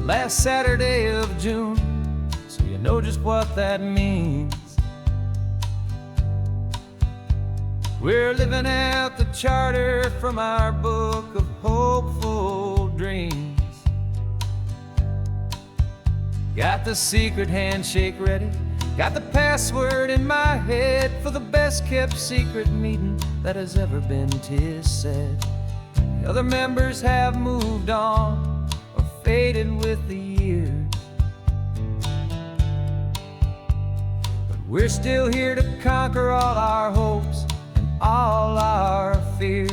last Saturday of June, so you know just what that means. We're living out the charter from our book of hopeful dreams. Got the secret handshake ready, got the password in my head for the best kept secret meeting that has ever been, 'tis said. The other members have moved on or faded with the years, but we're still here to conquer all our hopes and all our fears.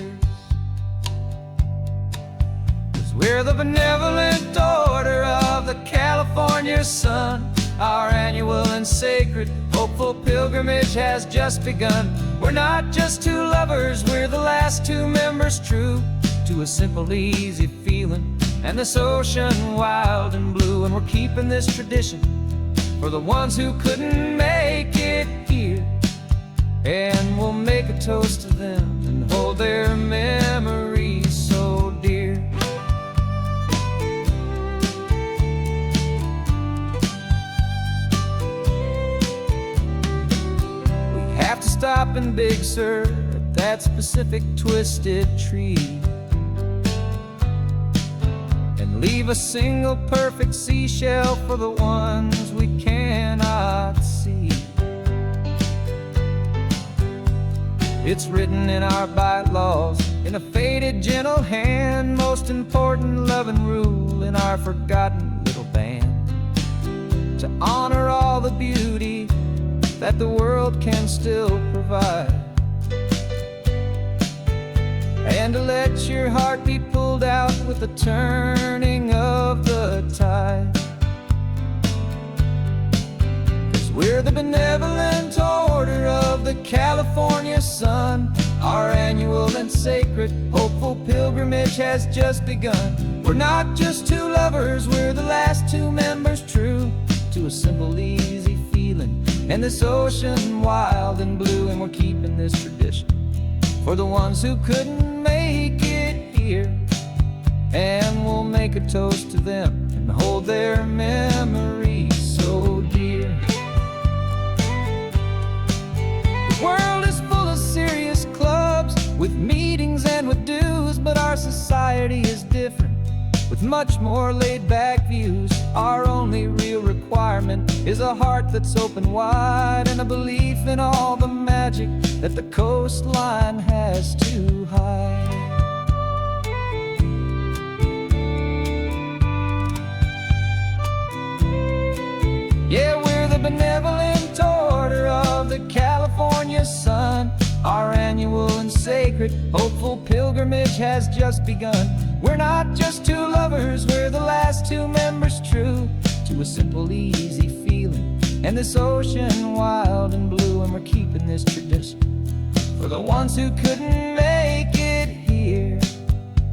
'Cause we're the benevolent order of the California sun. Our annual and sacred hopeful pilgrimage has just begun. We're not just two lovers, we're the last two members true to a simple, easy feeling and this ocean wild and blue. And we're keeping this tradition for the ones who couldn't make it here, and we'll make a toast to them and hold their memories so dear. We have to stop in Big Sur at that specific twisted tree and leave a single perfect seashell for the ones we cannot see. It's written in our bylaws in a faded gentle hand, most important loving rule in our forgotten little band, to honor all the beauty that the world can still provide, and to let your heart be pulled out with the turning of the tide. 'Cause we're the benevolent order of the California sun. Our annual and sacred hopeful pilgrimage has just begun. We're not just two lovers, we're the last two members true to a simple, easy feeling and this ocean wild and blue. And we're keeping this tradition for the ones who couldn't make it here, and we'll make a toast to them and hold their memories so dear. The world is full of serious clubs with meetings and with dues, but our society is different with much more laid-back views. Our only real requirement is a heart that's open wide and a belief in all the magic that the coastline has to hide. Yeah, we're the benevolent order of the California sun. Our annual and sacred hopeful pilgrimage has just begun. We're not just two lovers, we're the last two members true to a simple, easy feeling and this ocean wild and blue. And we're keeping this tradition for the ones who couldn't make it here,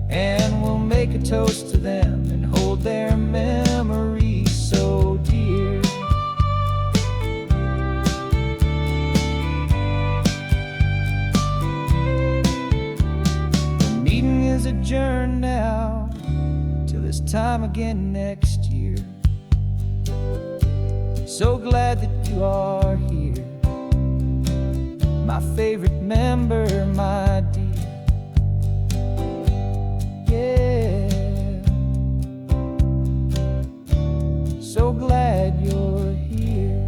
and we'll make a toast to them and hold their memories so dear. The meeting is adjourned now till this time again next year. So glad that you are here, my favorite member, my dear. Yeah, so glad you're here.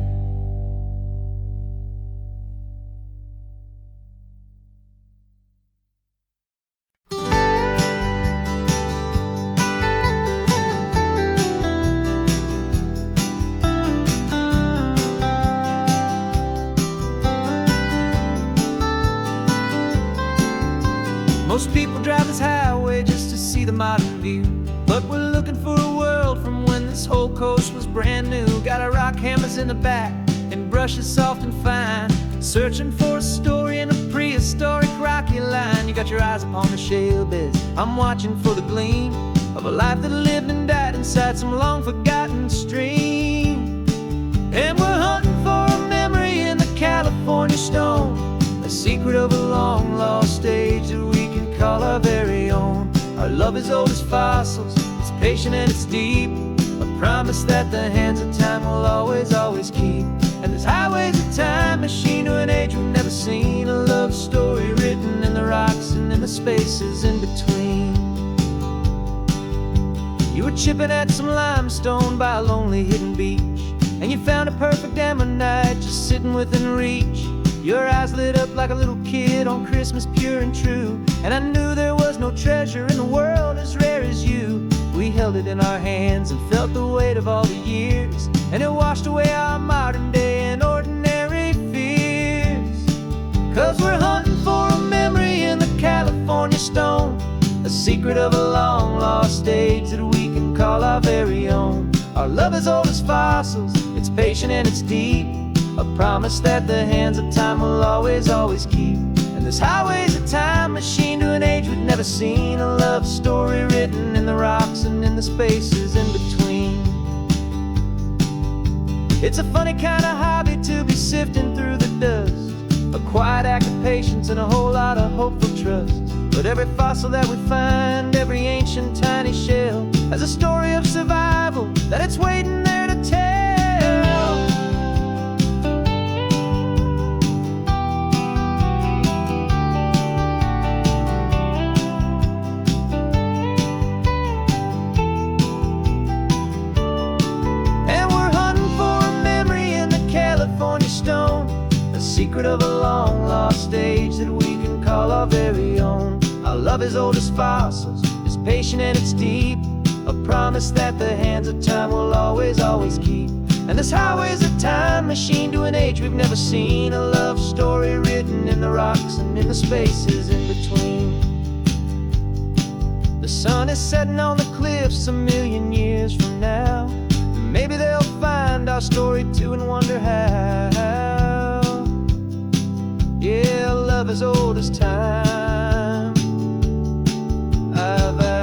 Most people drive this highway just to see the modern view, but we're looking for a world from when this whole coast was brand new. Got our rock hammers in the back and brushes soft and fine, searching for a story in a prehistoric rocky line. You got your eyes upon the shale beds, I'm watching for the gleam of a life that lived and died inside some long forgotten stream. And we're hunting for a memory in the California stone, a secret of a long lost age that we can call our very own. Our love is old as fossils, it's patient and it's deep, a promise that the hands of time will always, always keep. And this highway's a time machine to an age we've never seen. A love story written in the rocks and in the spaces in between. You were chipping at some limestone by a lonely hidden beach, and you found a perfect ammonite just sitting within reach. Your eyes lit up like a little kid on Christmas, pure and true. And I knew there was no treasure in the world as rare as you. We held it in our hands and felt the weight of all the years, and it washed away our modern day and ordinary fears. 'Cause we're hunting for a memory in the California stone, a secret of a long lost age that we can call our very own. Our love is old as fossils, it's patient and it's deep, a promise that the hands of time will always, always keep. And this highway's a time machine to an age we've never seen. A love story written in the rocks and in the spaces in between. It's a funny kind of hobby to be sifting through the dust, a quiet act of patience and a whole lot of hopeful trust. But every fossil that we find, every ancient tiny shell, has a story of survival that it's waiting there to tell. Secret of a long lost age that we can call our very own. Our love is old as fossils, it's patient and it's deep, a promise that the hands of time will always, always keep. And this highway's a time machine to an age we've never seen. A love story written in the rocks and in the spaces in between. The sun is setting on the cliffs a million years from now. Maybe they'll find our story too and wonder how. Yeah, love as old as time, I vow.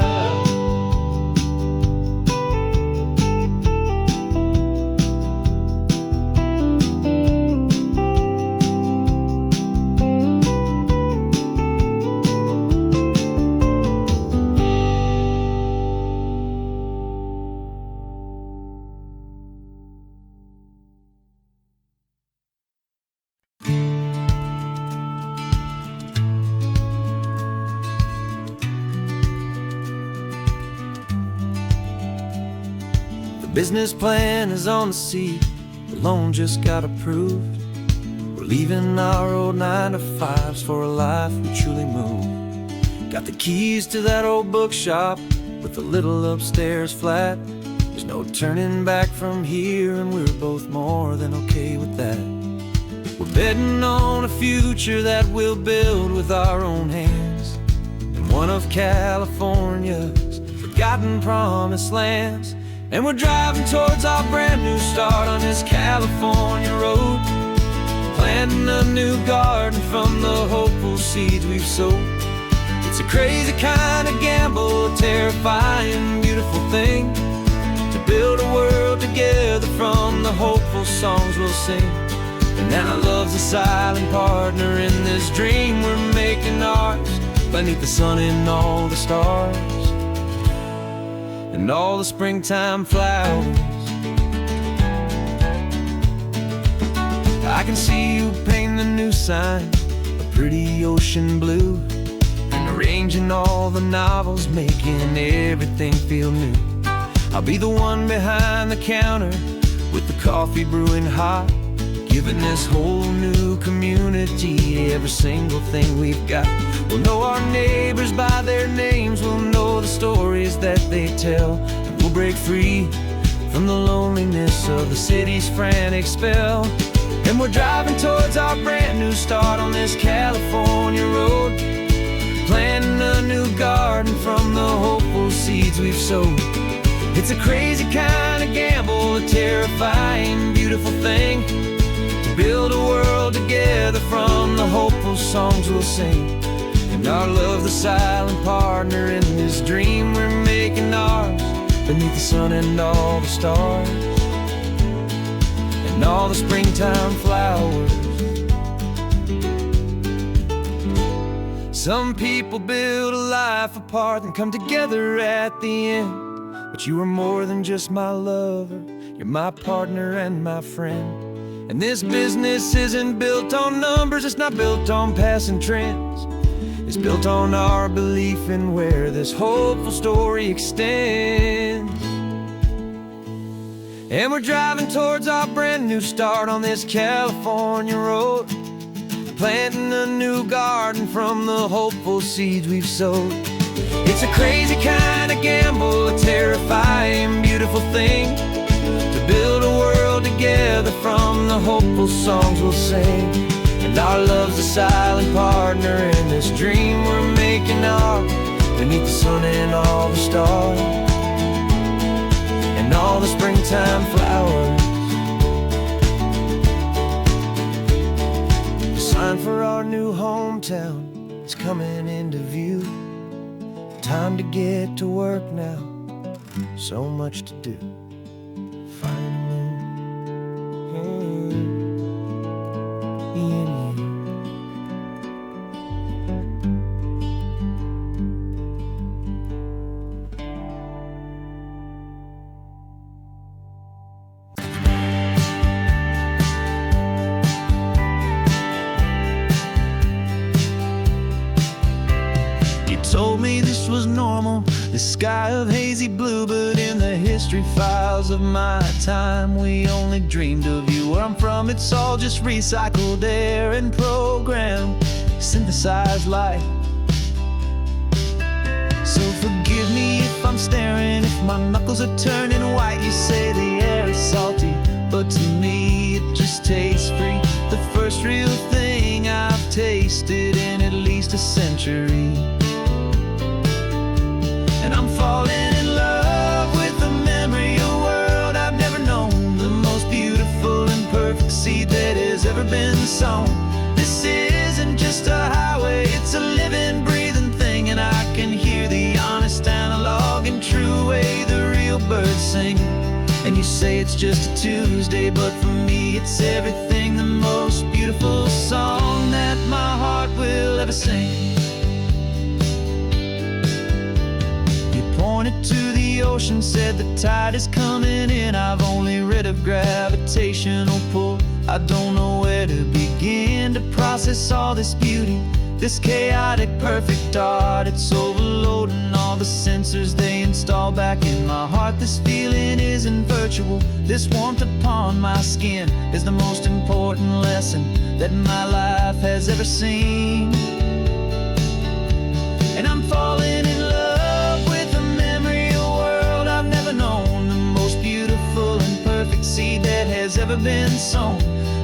Business plan is on the seat, the loan just got approved. We're leaving our old 9-to-5s for a life we truly move. Got the keys to that old bookshop with the little upstairs flat. There's no turning back from here, and we're both more than okay with that. We're betting on a future that we'll build with our own hands, in one of California's forgotten promised lands. And we're driving towards our brand new start on this California road, planting a new garden from the hopeful seeds we've sowed. It's a crazy kind of gamble, a terrifying, beautiful thing, to build a world together from the hopeful songs we'll sing. And now love's a silent partner in this dream we're making ours, beneath the sun and all the stars and all the springtime flowers. I can see you painting the new sign a pretty ocean blue, and arranging all the novels, making everything feel new. I'll be the one behind the counter with the coffee brewing hot, giving this whole new community every single thing we've got. We'll know our neighbors by their names, we'll know the stories that they tell, and we'll break free from the loneliness of the city's frantic spell. And we're driving towards our brand new start on this California road, planting a new garden from the hopeful seeds we've sowed. It's a crazy kind of gamble, a terrifying, beautiful thing, to build a world together from the hopeful songs we'll sing. And our love, the silent partner in this dream we're making ours, beneath the sun and all the stars and all the springtime flowers. Some people build a life apart and come together at the end. but you are more than just my lover. You're my partner and my friend. And this business isn't built on numbers, it's not built on passing trends. It's built on our belief in where this hopeful story extends. And we're driving towards our brand new start on this California road, planting a new garden from the hopeful seeds we've sowed. It's a crazy kind of gamble, a terrifying, beautiful thing, to build a world together from the hopeful songs we'll sing. And our love's a silent partner in this dream we're making ours, beneath the sun and all the stars, and all the springtime flowers. The sign for our new hometown is coming into view. Time to get to work now, so much to do. Told me this was normal, the sky of hazy blue, but in the history files of my time, we only dreamed of you. Where I'm from, it's all just recycled air and programmed, synthesized light. So forgive me if I'm staring, if my knuckles are turning white. You say the air is salty, but to me it just tastes free. The first real thing I've tasted in at least a century. And I'm falling in love with the memory of a world I've never known, the most beautiful and perfect seed that has ever been sown. This isn't just a highway, it's a living, breathing thing, and I can hear the honest, analog, and true way the real birds sing. And you say it's just a Tuesday, but for me it's everything, the most beautiful song that my heart will ever sing. Pointed to the ocean, said the tide is coming in. I've only read of gravitational pull. I don't know where to begin to process all this beauty, this chaotic, perfect art. It's overloading all the sensors they install back in my heart. This feeling isn't virtual. This warmth upon my skin is the most important lesson that my life has ever seen. And I'm falling in love with a memory of a world I've never known, the most beautiful and perfect seed that has ever been sown.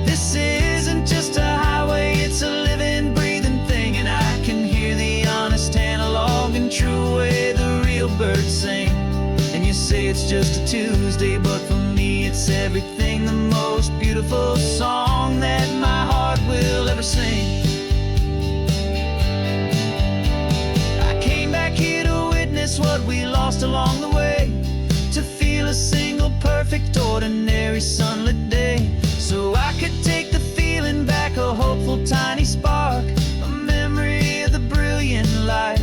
This isn't just a highway, it's a living, breathing thing, and I can hear the honest, analog, and true way the real birds sing. And you say it's just a Tuesday, but for me it's everything, the most beautiful song that my heart will ever sing. What we lost along the way, to feel a single perfect ordinary sunlit day, so I could take the feeling back, a hopeful tiny spark, a memory of the brilliant light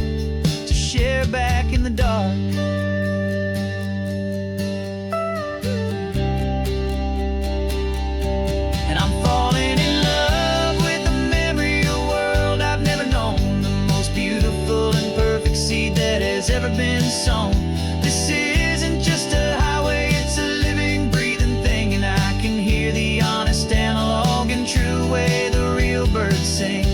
to share back in the dark. And I'm falling in love with the memory of a world I've never known, the most beautiful and perfect seed that has ever been sown. This isn't just a highway, it's a living, breathing thing, and I can hear the honest, analog, and true way the real birds sing.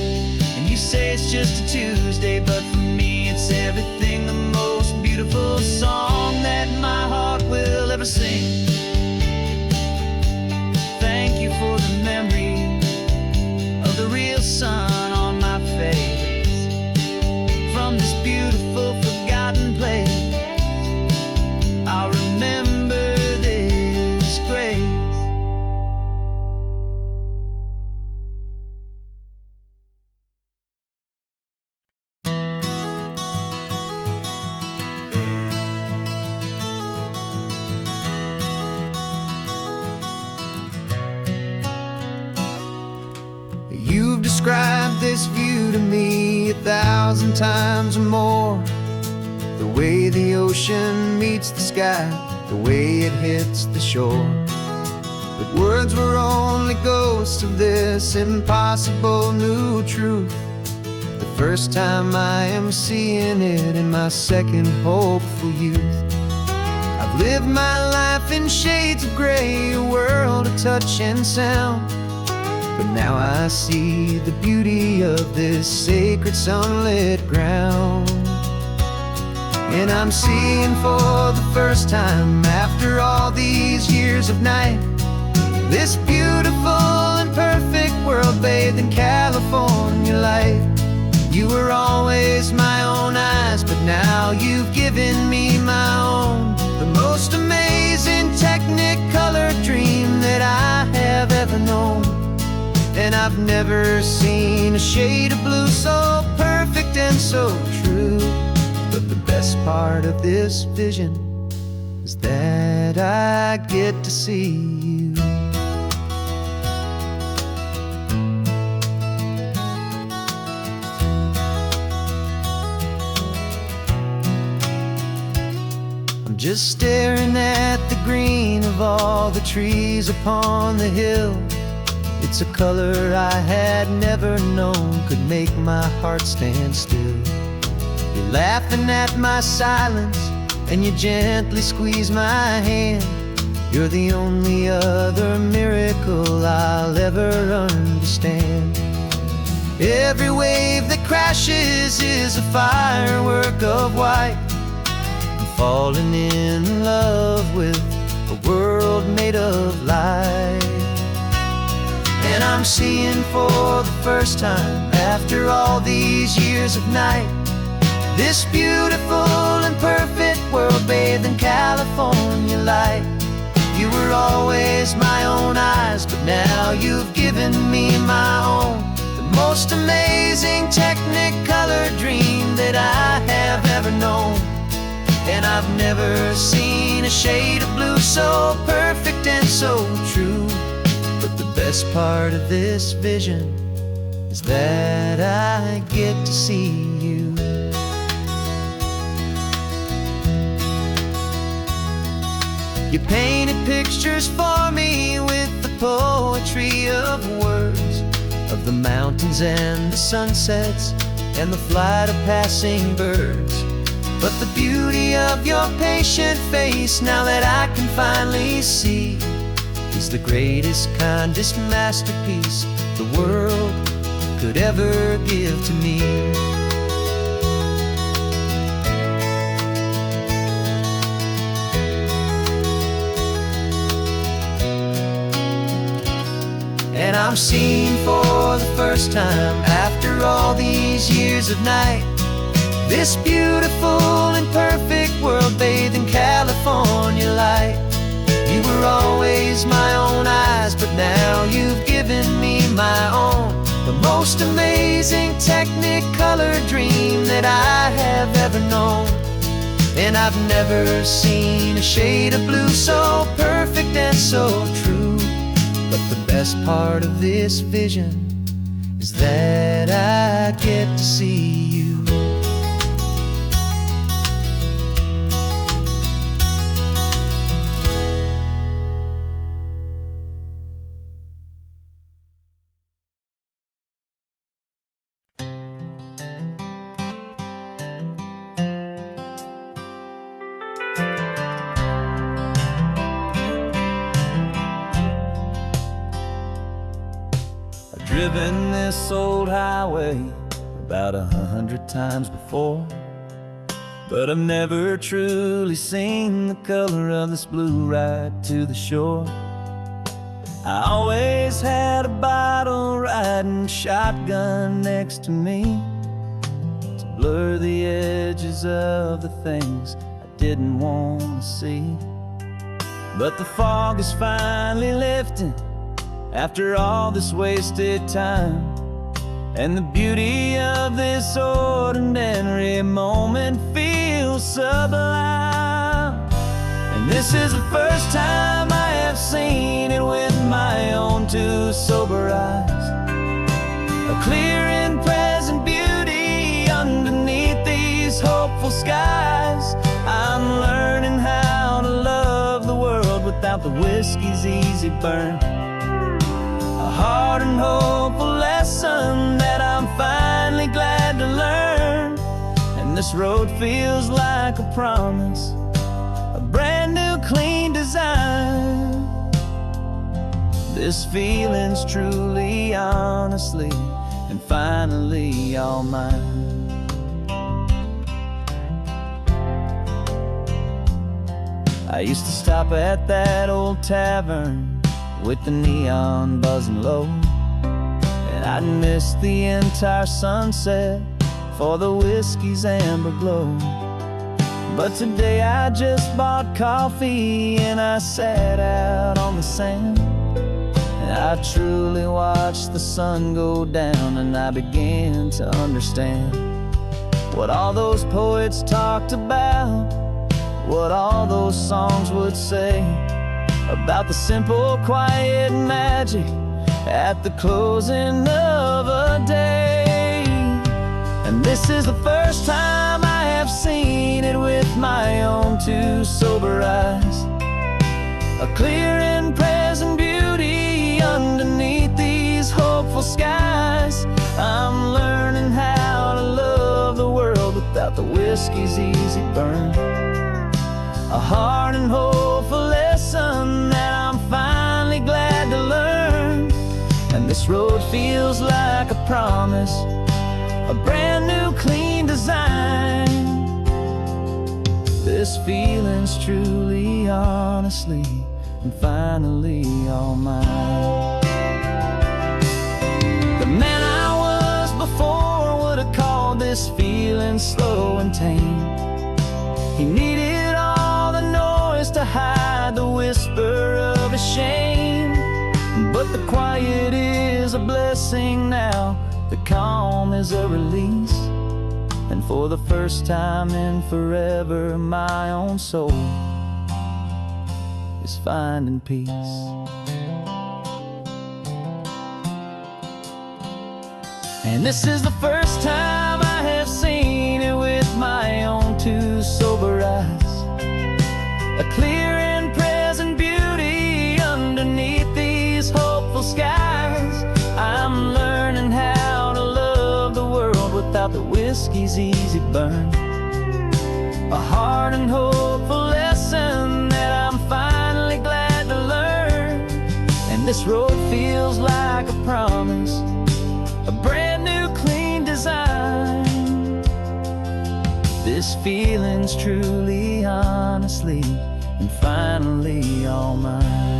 And you say it's just a Tuesday, but for me it's everything, the most beautiful song that my heart will ever sing. Thank you for the memory of the real sun on my face, from this beautiful forgotten place. I'll remember this grace. You've described this view to me 1,000 times or more. The way the ocean meets the sky, the way it hits the shore. But words were only ghosts of this impossible new truth. The first time I am seeing it in my second hopeful youth. I've lived my life in shades of gray, a world of touch and sound. But now I see the beauty of this sacred sunlit ground. And I'm seeing for the first time, after all these years of night, this beautiful and perfect world bathed in California light. You were always my own eyes, but now you've given me my own. The most amazing technicolor dream that I have ever known. And I've never seen a shade of blue so perfect and so true. But the best part of this vision is that I get to see you. I'm just staring at the green of all the trees upon the hill. It's a color I had never known could make my heart stand still. You're laughing at my silence, and you gently squeeze my hand. You're the only other miracle I'll ever understand. Every wave that crashes is a firework of white. I'm falling in love with a world made of light. And I'm seeing for the first time, after all these years of night, this beautiful and perfect world bathed in California light. You were always my own eyes, but now you've given me my own. The most amazing technicolor dream that I have ever known. And I've never seen a shade of blue so perfect and so true. But the best part of this vision is that I get to see you. You painted pictures for me with the poetry of words, of the mountains and the sunsets and the flight of passing birds. But the beauty of your patient face, now that I can finally see, is the greatest, kindest masterpiece the world could ever give to me. And I'm seeing for the first time, after all these years of night, this beautiful and perfect world bathed in California light. You were always my own eyes, but now you've given me my own. The most amazing technicolor dream that I have ever known. And I've never seen a shade of blue so perfect and so true. But the best part of this vision is that I get to see you. Driven this old highway about 100 times before, but I've never truly seen the color of this blue right to the shore. I always had a bottle riding shotgun next to me to blur the edges of the things I didn't want to see. But the fog is finally lifting after all this wasted time, and the beauty of this ordinary moment feels sublime. And this is the first time I have seen it with my own two sober eyes. A clear and present beauty underneath these hopeful skies. easy burn. A hard and hopeful lesson that I'm finally glad to learn. And this road feels like a promise, a brand new clean design. This feeling's truly, honestly, and finally all mine. I used to stop at that old tavern with the neon buzzing low, and I'd miss the entire sunset for the whiskey's amber glow. But today I just bought coffee and I sat out on the sand, and I truly watched the sun go down, and I began to understand what all those poets talked about, what all those songs would say about the simple, quiet magic at the closing of a day. And this is the first time I have seen it with my own two sober eyes, a clear and present beauty underneath these hopeful skies. I'm learning how to love the world without the whiskey's easy burn. A hard and hopeful lesson that I'm finally glad to learn. And this road feels like a promise, a brand new clean design. This feeling's truly, honestly, and finally all mine. The man I was before would have called this feeling slow and tame. He needed all the noise to hide the whisper of his shame. But the quiet is a blessing now, the calm is a release. And for the first time in forever, my own soul is finding peace. And this is the first time I have seen it with my own two sober eyes, a clear and present beauty underneath these hopeful skies. I'm learning how to love the world without the whiskey's easy burn. A hard and hopeful lesson that I'm finally glad to learn. And this road feels like a promise, a brand new clean design. This feeling's truly, honestly, and finally all mine.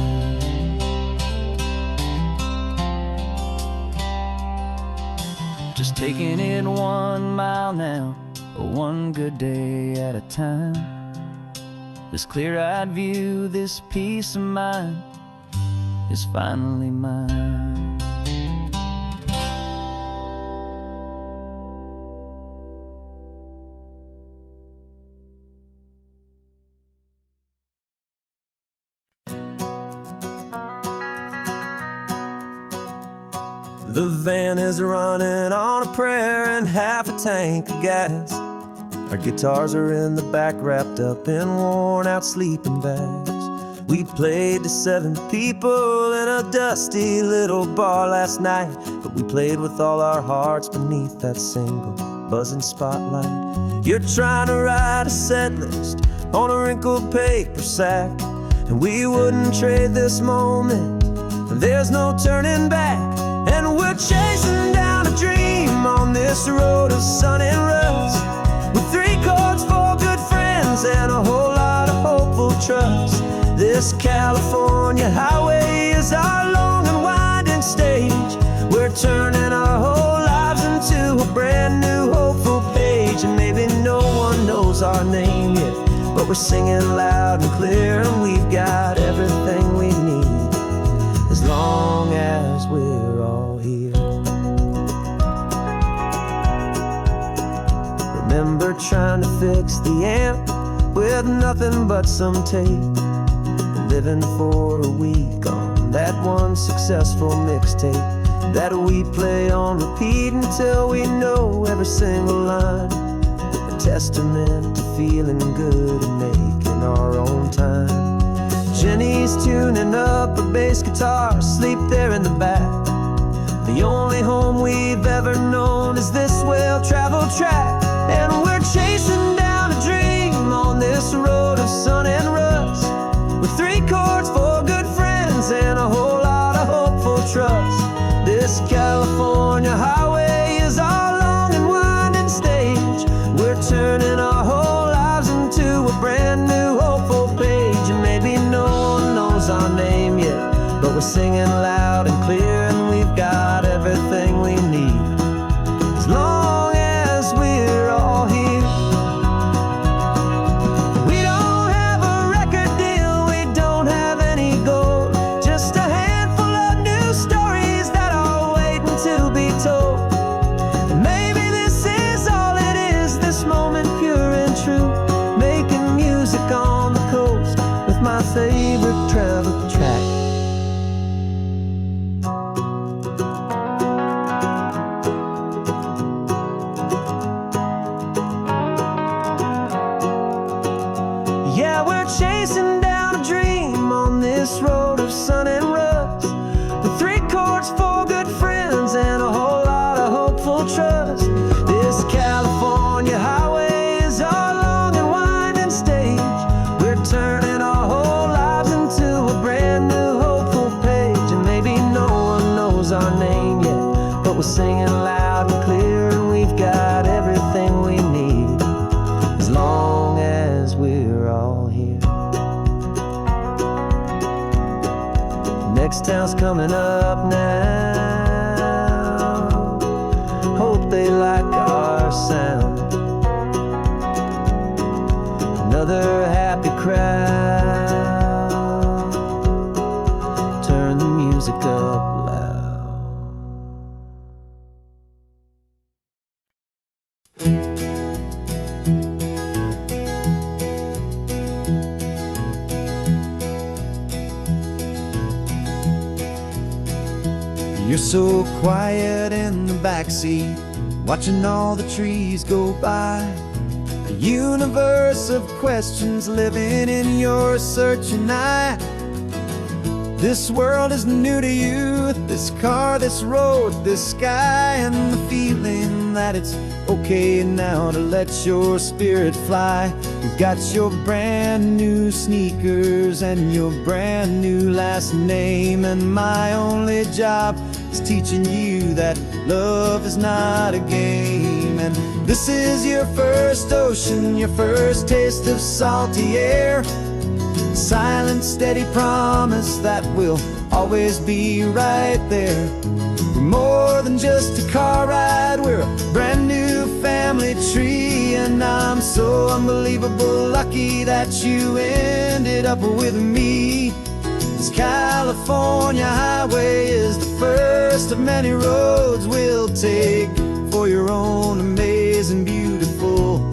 Just taking it 1 mile now, one good day at a time. This clear-eyed view, this peace of mind is finally mine. The van is running on a prayer and half a tank of gas. Our guitars are in the back, wrapped up in worn-out sleeping bags. We played to 7 people in a dusty little bar last night, but we played with all our hearts beneath that single buzzing spotlight. You're trying to write a set list on a wrinkled paper sack, and we wouldn't trade this moment. There's no turning back. And we're chasing down a dream on this road of sun and rust, with 3 chords, 4 good friends, and a whole lot of hopeful trust. This California highway is our long and winding stage. We're turning our whole lives into a brand new hopeful page. And maybe no one knows our name yet, but we're singing loud and clear, and we've got everything we need, as long as we're all here. Remember trying to fix the amp with nothing but some tape, living for a week on that one successful mixtape that we play on repeat until we know every single line. A testament to feeling good and making our own time. Jenny's tuning up a bass guitar, asleep there in the back. The only home we've ever known is this well-traveled track. And we're chasing down a dream on this road of sun and rust, with 3 chords, 4 good friends, and a whole lot of hopeful trust. This California highway is our long and winding stage. We're turning our whole lives into a brand new hopeful page. And maybe no one knows our name yet, but we're singing loud and clear, and we've got everything we need, as long as we're all here. We don't have a record deal, we don't have any gold, just a handful of new stories that are waiting to be told. And maybe this is all it is, this moment pure and true, making music on the coast with my favorite travel track. Yeah, we're chasing down a dream on this road of sun and rust, with 3 chords, 4 good friends, and a whole lot of hopeful trust. This California highway is our long and winding stage. We're turning our whole lives into a brand new hopeful page. And maybe no one knows our name yet, but we're singing loud and clear, and we've got everything we need, as long as we're all here. Next town's coming up now, hope they like our sound. Another happy crowd, turn the music up loud. You're so quiet in the backseat, watching all the trees go by. A universe of questions living in your searching eye. This world is new to you, this car, this road, this sky, and the feeling that it's okay now to let your spirit fly. You've got your brand new sneakers and your brand new last name, and my only job is teaching you that love is not a game. And this is your first ocean, your first taste of salty air, silent, steady promise that we'll always be right there. We're more than just a car ride, we're a brand new family tree. And I'm so unbelievable lucky that you ended up with me. This California highway is the first of many roads we'll take for your own amazing, beautiful,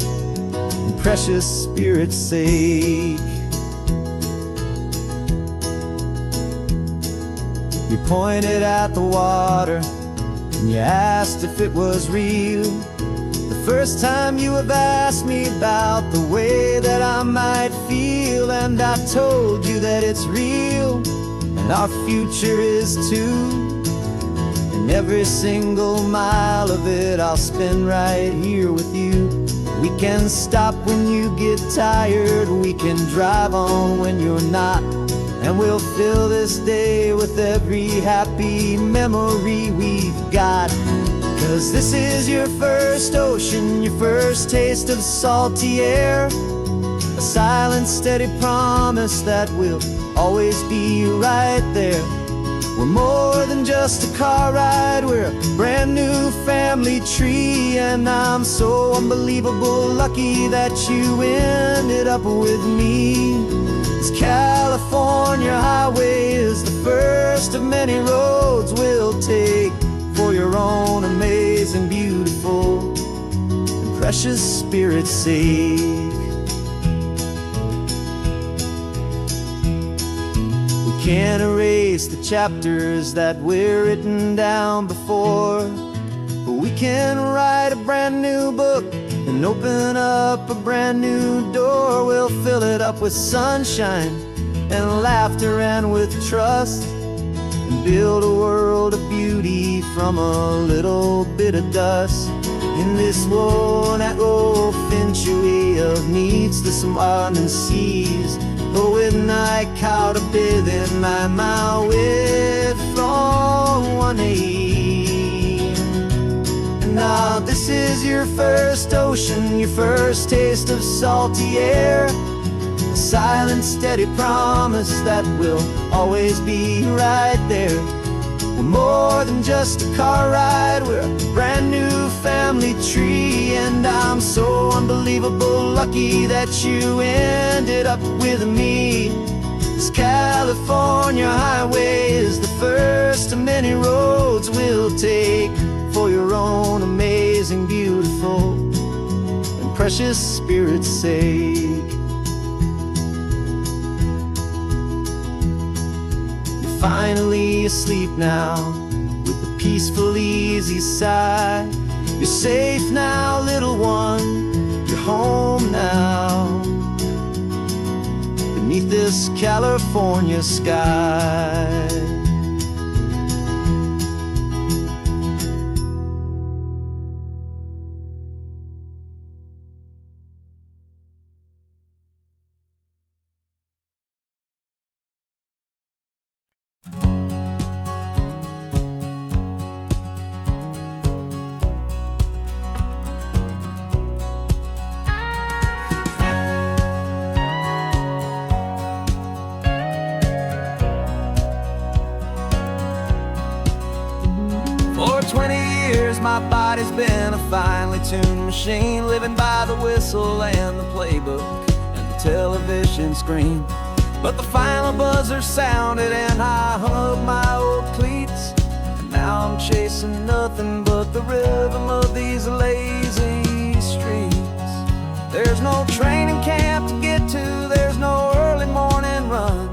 and precious spirit's sake. You pointed at the water and you asked if it was real. The first time you have asked me about the way that I might feel, and I told you that it's real and our future is too. And every single mile of it I'll spend right here with you. We can stop when you get tired, we can drive on when you're not, and we'll fill this day with every happy memory we've got. 'Cause this is your first ocean, your first taste of salty air, a silent, steady promise that we'll always be right there. We're more than just a car ride, we're a brand new family tree. And I'm so unbelievable lucky that you ended up with me. This California highway is the first of many roads we'll take for your own amazing, beautiful, and precious spirit's sake. We can't erase the chapters that we're written down before, but we can write a brand new book and open up a brand new door. We'll fill it up with sunshine and laughter and with trust, and build a world of beauty from a little bit of dust. In this world that century of needs the sun and seas, but when I caught a bit in my way from one aim. And now this is your first ocean, your first taste of salty air, a silent steady promise that we'll always be right there. We're more than just a car ride, we're a brand new family tree. And I'm so unbelievable lucky that you ended up with me. This California highway is the first of many roads we'll take for your own amazing, beautiful, and precious spirit's sake. Finally asleep now, with a peaceful, easy sigh. You're safe now, little one, you're home now, beneath this California sky. For 20 years my body's been a finely tuned machine, living by the whistle and the playbook and the television screen. But the final buzzer sounded and I hung up my old cleats, and now I'm chasing nothing but the rhythm of these lazy streets. There's no training camp to get to, there's no early morning run,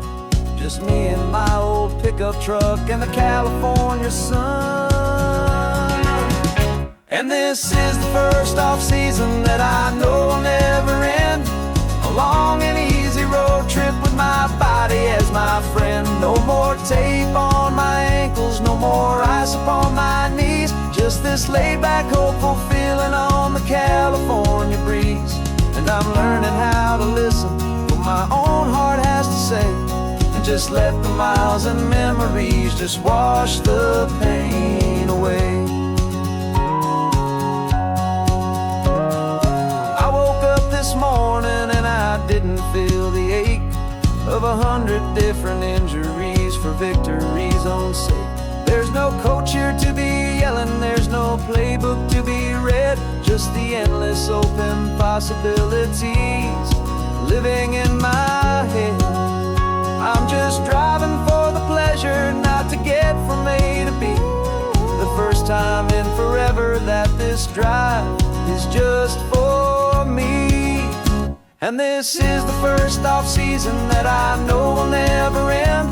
just me and my old pickup truck and the California sun. And this is the first off-season that I know will never end, a long and easy road trip with my body as my friend. No more tape on my ankles, no more ice upon my knees, just this laid-back, hopeful feeling on the California breeze. And I'm learning how to listen to what my own heart has to say, and just let the miles and memories just wash the pain away. I woke up this morning and I didn't feel the ache of 100 different injuries for victory's own sake. There's no coach here to be yelling, there's no playbook to be read, just the endless open possibilities living in my head. I'm just driving for the pleasure, not to get from A to B. The first time in forever that this drive is just for me. And this is the first off-season that I know will never end,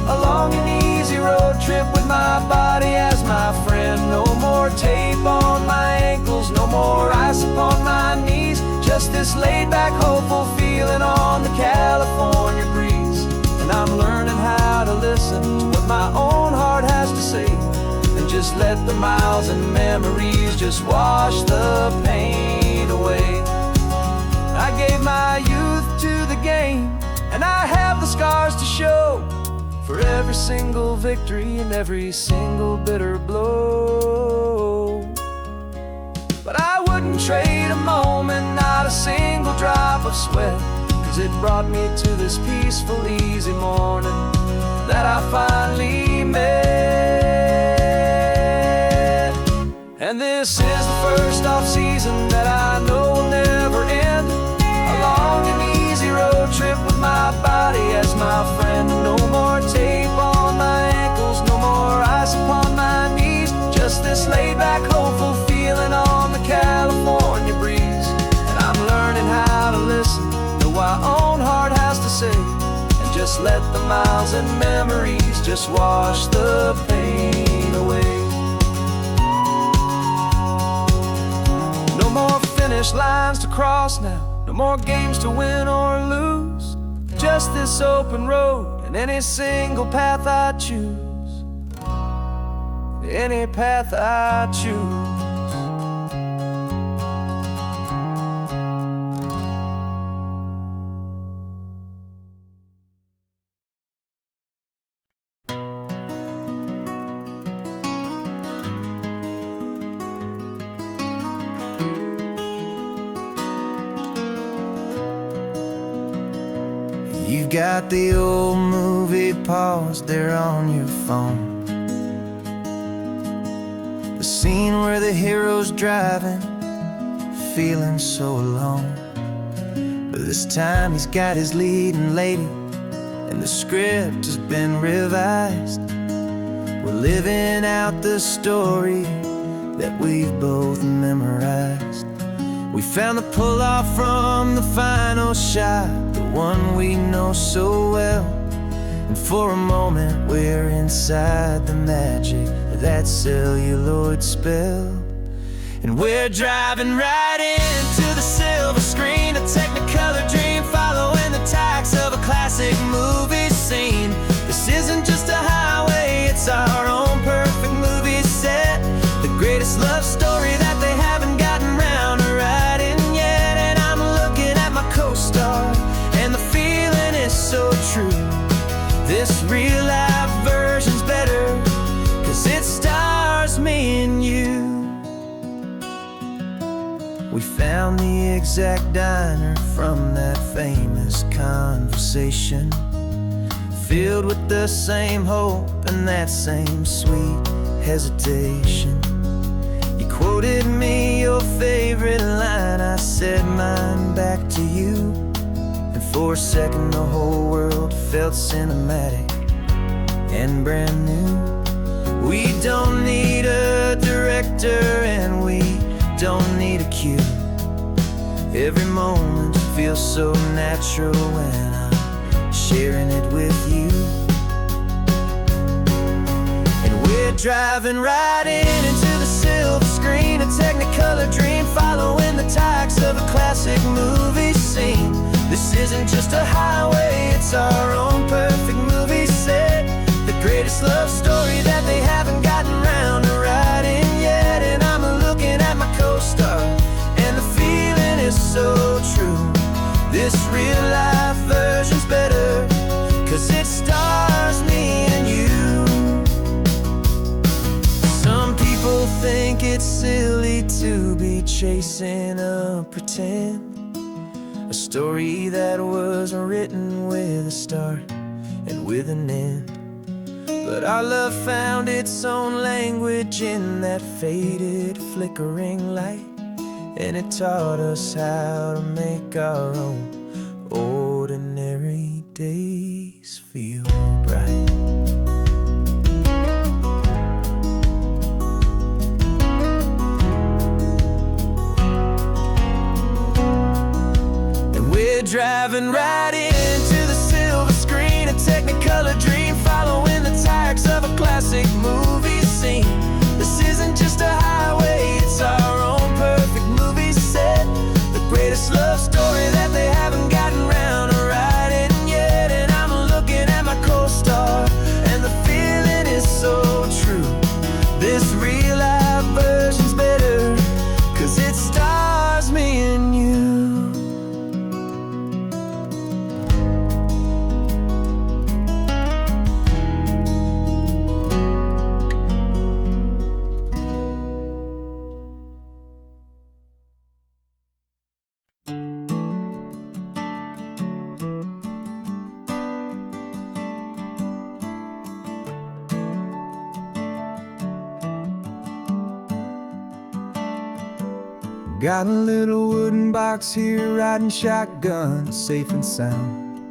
a long and easy road trip with my body as my friend. No more tape on my ankles, no more ice upon my knees, just this laid-back, hopeful feeling on the California breeze. And I'm learning how to listen to what my own heart has to say, and just let the miles and memories just wash the pain away. I gave my youth to the game, and I have the scars to show for every single victory and every single bitter blow. But I wouldn't trade a moment, not a single drop of sweat, 'cause it brought me to this peaceful, easy morning that I finally met. And this is the first off-season that I know will never end, a long and easy road trip with my body as my friend. No more tape on my ankles, no more ice upon my knees, just this laid-back, hopeful feeling on the California breeze. And I'm learning how to listen to what my own heart has to say, and just let the miles and memories just wash the pain away. No more finish lines to cross now, no more games to win or lose, just this open road, and any single path I choose, any path I choose. You've got the old movie paused there on your phone, the scene where the hero's driving, feeling so alone. But this time he's got his leading lady, and the script has been revised. We're living out the story that we've both memorized. We found the pull-off from the final shot, the one we know so well. And for a moment we're inside the magic of that celluloid spell. And we're driving right into the silver screen, a technicolor dream, following the tacks of a classic movie scene. This isn't just a highway, it's our own perfect movie set, the greatest love story that they haven't gotten round to writing yet. And I'm looking at my co-star, and the feeling is so true. This real life version's better, 'cause it stars me and you. We found the exact diner from that famous conversation, filled with the same hope and that same sweet hesitation. You quoted me your favorite line, I said mine back to you. And for a second the whole world felt cinematic and brand new. We don't need a director and we don't need a cue. Every moment feels so natural when I'm sharing it with you. And we're driving right into the silver screen, a technicolor dream, following the tacks of a classic movie scene. This isn't just a highway, it's our own perfect movie set, the greatest love story that they haven't gotten round to writing yet. And I'm looking at my co-star, and the feeling is so true. This real life version's better, 'cause it stars me and you. Some people think it's silly to be chasing a pretend, a story that was written with a start and with an end. But our love found its own language in that faded, flickering light, and it taught us how to make our own ordinary days feel bright. And we're driving right into the silver screen, a technicolor dream, following the tacks of a classic movie scene. This isn't just a highway, it's our own perfect movie set, the greatest love story that they haven't gotten round to writing yet. And I'm looking at my co-star, and the feeling is so true. This real life version's better, 'cause it stars me and you. Got a little wooden box here, riding shotgun, safe and sound.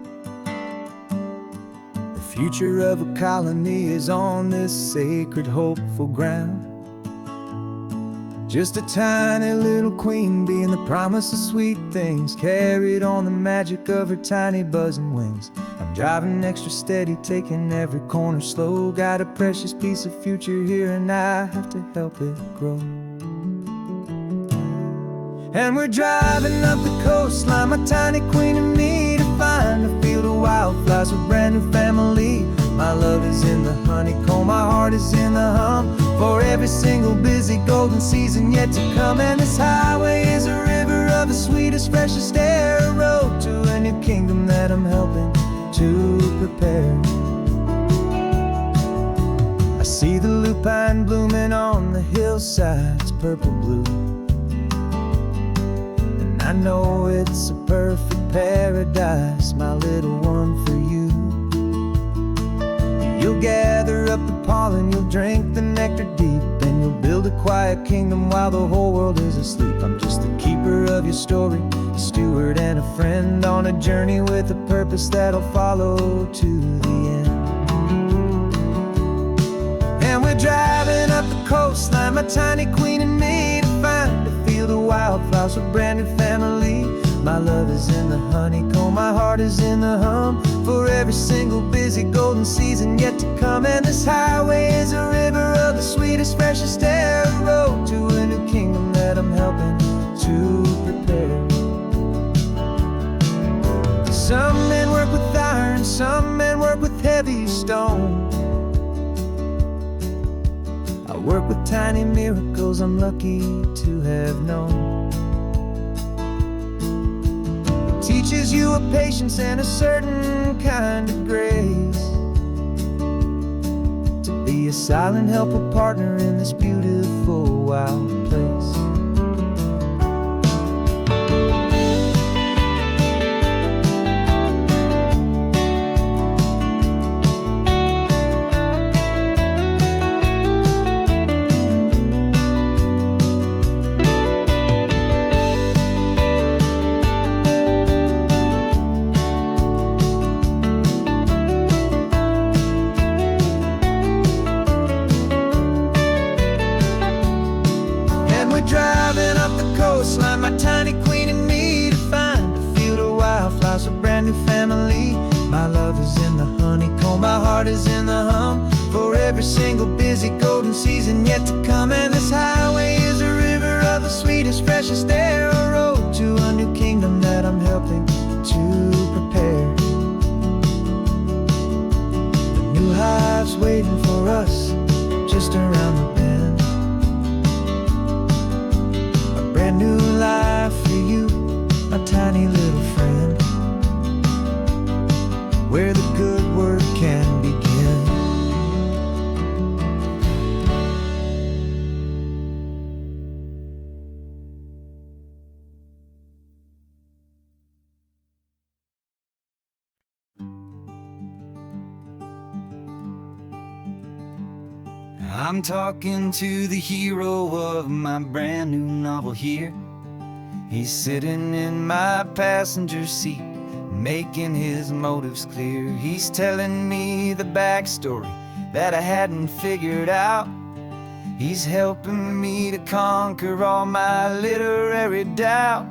The future of a colony is on this sacred, hopeful ground. Just a tiny little queen bee, and the promise of sweet things, carried on the magic of her tiny buzzing wings. I'm driving extra steady, taking every corner slow. Got a precious piece of future here, and I have to help it grow. And we're driving up the coastline, my tiny queen and me, to find a field of wildflowers with brand new family. My love is in the honeycomb, my heart is in the hum, for every single busy golden season yet to come. And this highway is a river of the sweetest, freshest air, a road to a new kingdom that I'm helping to prepare. I see the lupine blooming on the hillsides, purple blue, and I know it's a perfect paradise, my little one, for you. You'll gather up the pollen, you'll drink the nectar deep, and you'll build a quiet kingdom while the whole world is asleep. I'm just the keeper of your story, a steward and a friend on a journey with a purpose that'll follow to the end. And we're driving up the coastline, my tiny queen and me, to find a field of wildflowers with brand new family. My love is in the honeycomb, my heart is in the hum, for every single busy golden season yet to come. And this highway is a river of the sweetest, freshest air, a road to a new kingdom that I'm helping to prepare. Some men work with iron, some men work with heavy stone. I work with tiny miracles I'm lucky to have known. Teaches you a patience and a certain kind of grace, to be a silent helper partner in this beautiful wild place. Driving up the coastline, my tiny queen and me, to find a field of wildflowers, a brand new family. My love is in the honeycomb, my heart is in the hum, for every single busy golden season yet to come. And this highway is a river of the sweetest, freshest air, a road to a new kingdom that I'm helping to prepare. The new hive's waiting for us just around the bend. Brand new life for you, my tiny little friend, where the good work can begin. I'm talking to the hero of my brand new novel here. He's sitting in my passenger seat, making his motives clear. He's telling me the backstory that I hadn't figured out. He's helping me to conquer all my literary doubt.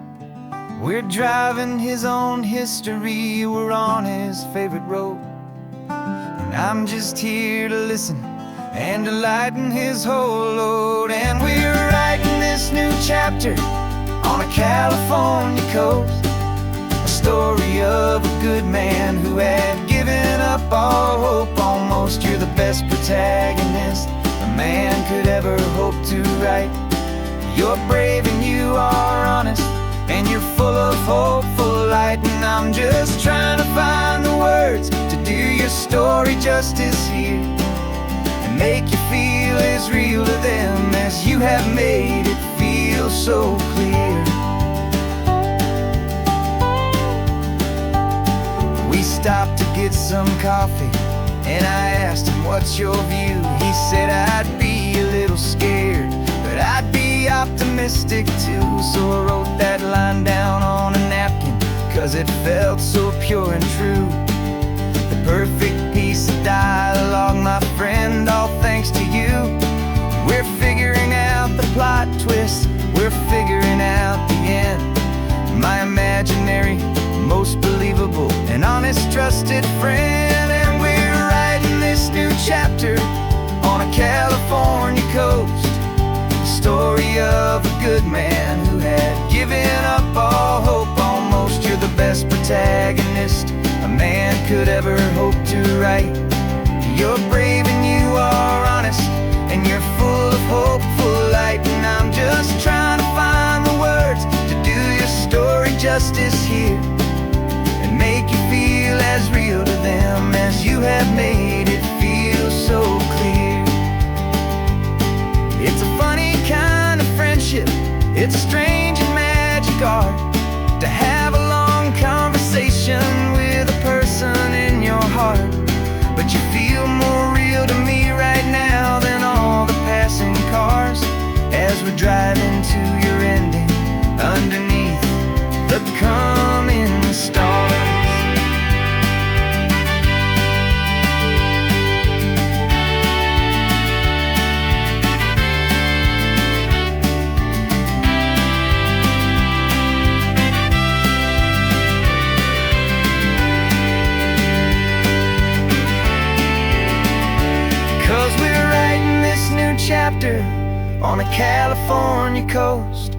We're driving his own history, we're on his favorite road, and I'm just here to listen and to lighten his whole load. And we're writing this new chapter on a California coast, a story of a good man who had given up all hope almost. You're the best protagonist a man could ever hope to write. You're brave and you are honest, and you're full of hopeful light. And I'm just trying to find the words to do your story justice here, make you feel as real to them as you have made it feel so clear. We stopped to get some coffee, and I asked him, what's your view? He said, I'd be a little scared, but I'd be optimistic too. So I wrote that line down on a napkin, 'cause it felt so pure and true. The perfect piece of dialogue, my friend, all thanks to you. We're figuring out the plot twist, we're figuring out the end. My imaginary, most believable and honest trusted friend. And we're writing this new chapter on a California coast, the story of a good man who had given up all hope almost. You're the best protagonist a man could ever hope to write. You're brave and you are honest, and you're full of hopeful light. And I'm just trying to find the words to do your story justice here, and make you feel as real to them as you have made it feel so clear. It's a funny kind of friendship, it's strange and magic art to have a long conversation with a person in your heart. But you feel more real to me right now than all the passing cars, as we're driving to your ending underneath the coming stars. 'Cause we're writing this new chapter on a California coast,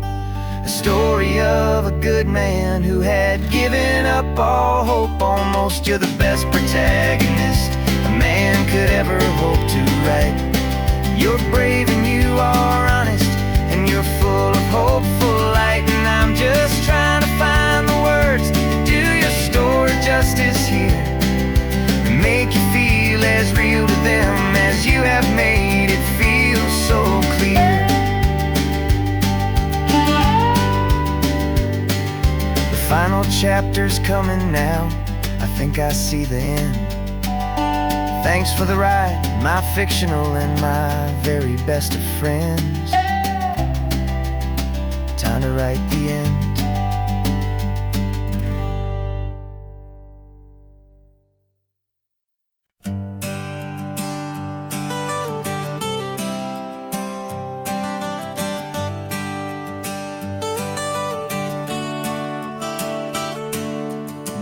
a story of a good man who had given up all hope almost. You're the best protagonist a man could ever hope to write. You're brave and you are honest, and you're full of hopeful light. And I'm just trying to find the words to do your story justice here, and make you feel as real to them as you have made it feel so clear. The final chapter's coming now, I think I see the end. Thanks for the ride, my fictional and my very best of friends. Time to write the end.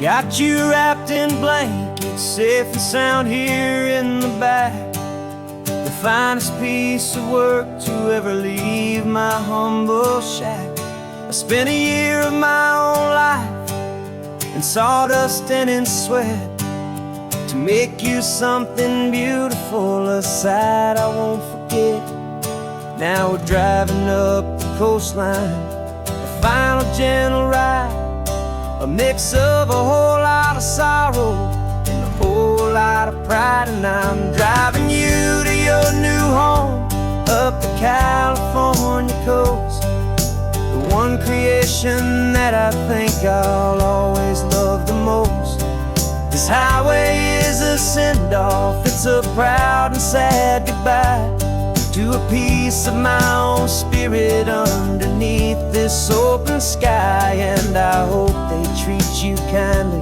Got you wrapped in blankets, safe and sound here in the back. The finest piece of work to ever leave my humble shack. I spent a year of my own life in sawdust and in sweat to make you something beautiful, a sight I won't forget. Now we're driving up the coastline, a final gentle ride, a mix of a whole lot of sorrow and a whole lot of pride. And I'm driving you to your new home up the California coast, the one creation that I think I'll always love the most. This highway is a send-off, it's a proud and sad goodbye to a piece of my own spirit underneath this open sky. And I hope they treat you kindly,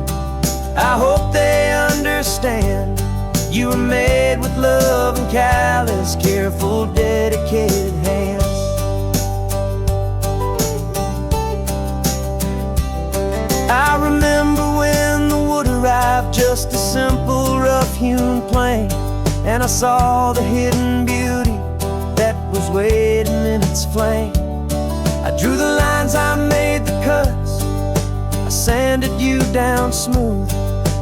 I hope they understand you were made with love and callous, careful, dedicated hands. I remember when the wood arrived, just a simple rough-hewn plank, and I saw the hidden beauty that was waiting in its flame. I drew the lines, I made the cuts, I sanded you down smooth.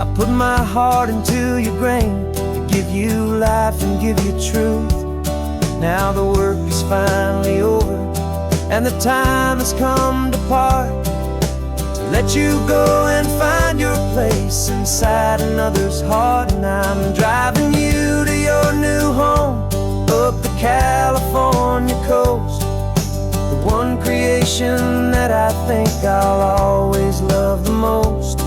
I put my heart into your grain to give you life and give you truth. Now the work is finally over, and the time has come to part, to let you go and find your place inside another's heart. And I'm driving you to your new home up the California coast, the one creation that I think I'll always love the most.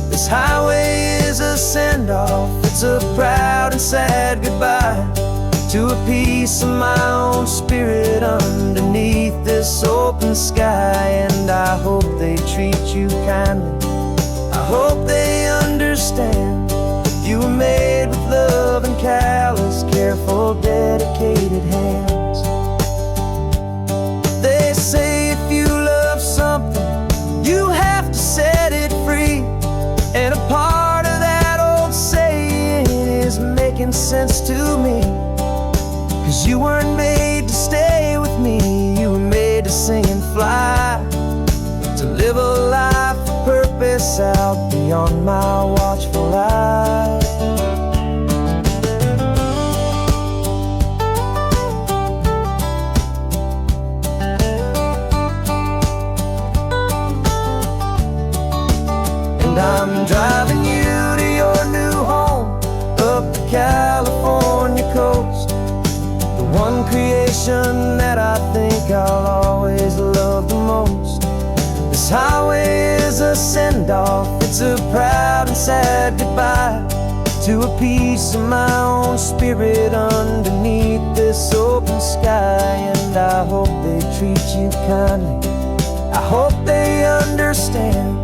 This highway is a send-off, it's a proud and sad goodbye to a piece of my own spirit underneath this open sky. And I hope they treat you kindly, I hope they understand you were made with love and callous, careful, dedicated hands. They say if you love something, you have to set it free. And a part of that old saying is making sense to me, 'cause you weren't made to stay with me, you were made to sing and fly, to live a life of purpose out beyond my watchful I'm driving you to your new home up the California coast, the one creation that I think I'll always love the most. This highway is a send-off, it's a proud and sad goodbye to a piece of my own spirit underneath this open sky. And I hope they treat you kindly, I hope they understand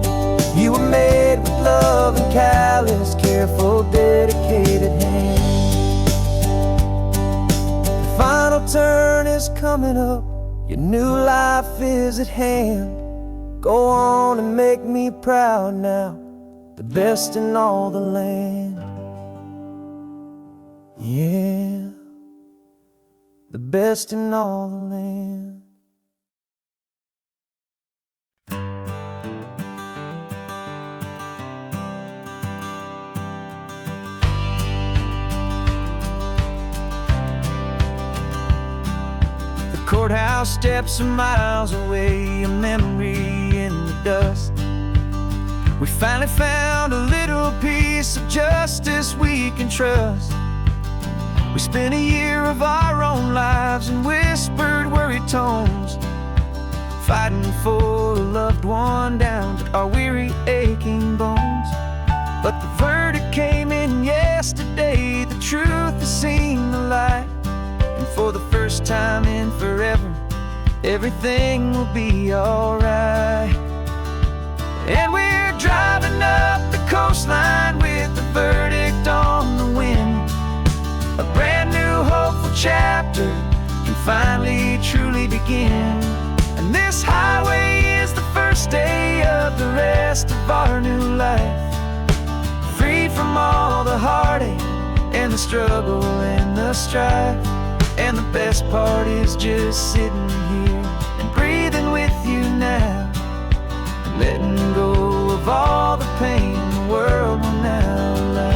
you were made with love and callous, careful, dedicated hands. The final turn is coming up, your new life is at hand. Go on and make me proud now, the best in all the land. Yeah, the best in all the land. The courthouse steps are miles away, a memory in the dust. We finally found a little piece of justice we can trust. We spent a year of our own lives in whispered, worried tones, fighting for a loved one down to our weary, aching bones. But the verdict came in yesterday, the truth has seen the light. And for the first time in forever, everything will be alright. And we're driving up the coastline with the verdict on the wind. A brand new hopeful chapter can finally truly begin. And this highway is the first day of the rest of our new life, free from all the heartache and the struggle and the strife. And the best part is just sitting here and breathing with you now, and letting go of all the pain the world will now allow.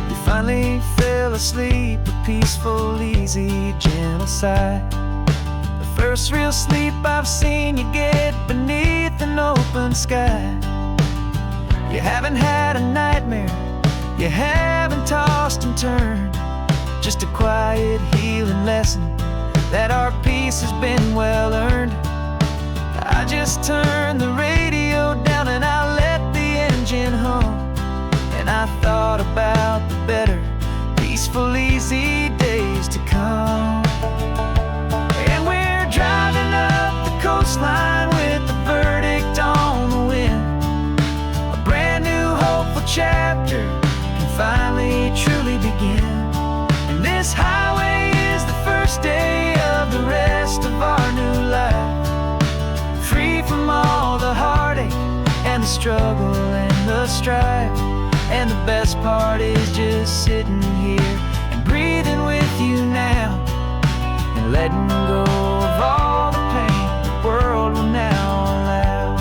You finally fell asleep, a peaceful, easy, gentle sigh. The first real sleep I've seen you get beneath an open sky. You haven't had a nightmare, you haven't tossed and turned, just a quiet healing lesson that our peace has been well earned. I just turned the radio down and I let the engine hum, and I thought about the better, peaceful, easy days to come. And we're driving up the coastline with the verdict on the wind. A brand new hopeful chapter finally truly begin. And this highway is the first day of the rest of our new life, free from all the heartache and the struggle and the strife. And the best part is just sitting here and breathing with you now, and letting go of all the pain the world will now allow.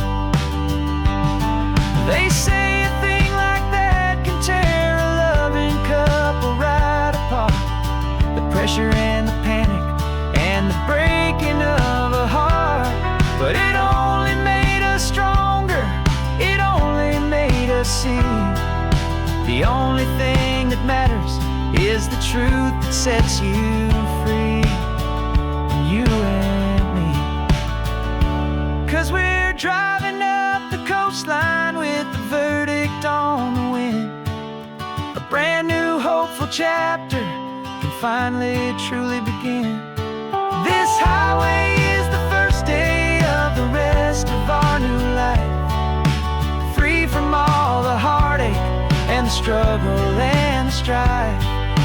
They say a thing like that can tear a loving couple right apart. The pressure and the panic and the breaking of a heart. But it only made us stronger, it only made us see the only thing that matters is the truth that sets you free, you and me. 'Cause we're driving up the coastline with the verdict on the wind. A brand new hopeful chapter can finally truly begin. This highway is the first day of the rest of our new life, free from all the heartache and the struggle and the strife.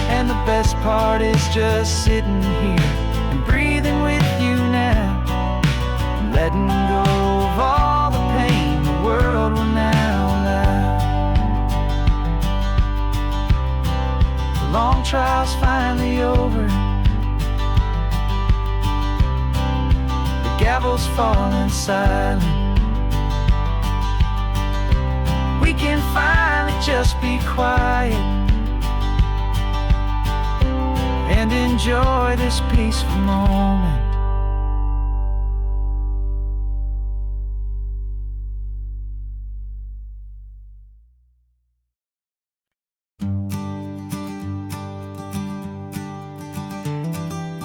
And the best part is just sitting here and breathing with you now, and letting go of all the pain the world will now allow. The long trial's finally over, the gavel's falling silent. We can finally just be quiet and enjoy this peaceful moment.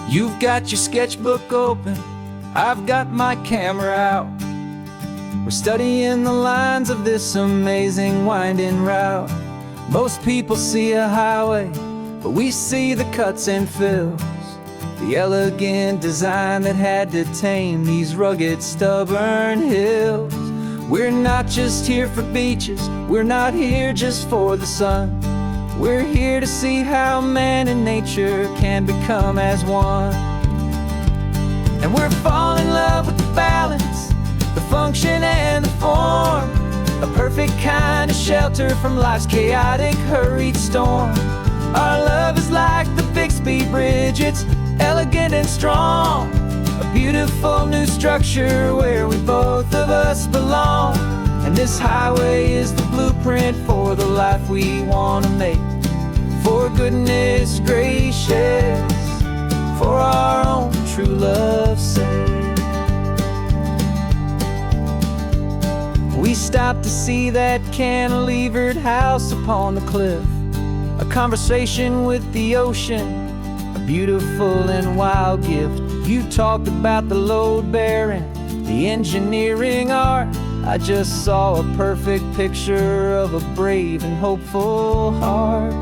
You've got your sketchbook open, I've got my camera out. We're studying the lines of this amazing winding route. Most people see a highway, but we see the cuts and fills, the elegant design that had to tame these rugged, stubborn hills. We're not just here for beaches, we're not here just for the sun. We're here to see how man and nature can become as one. And we're falling in love with the balance, the function and the form, a perfect kind of shelter from life's chaotic, hurried storm. Our love is like the Bixby Bridge, it's elegant and strong, a beautiful new structure where we both of us belong. And this highway is the blueprint for the life we want to make. For goodness gracious, for our own true love's sake. We stopped to see that cantilevered house upon the cliff, a conversation with the ocean, a beautiful and wild gift. You talked about the load bearing, the engineering art. I just saw a perfect picture of a brave and hopeful heart.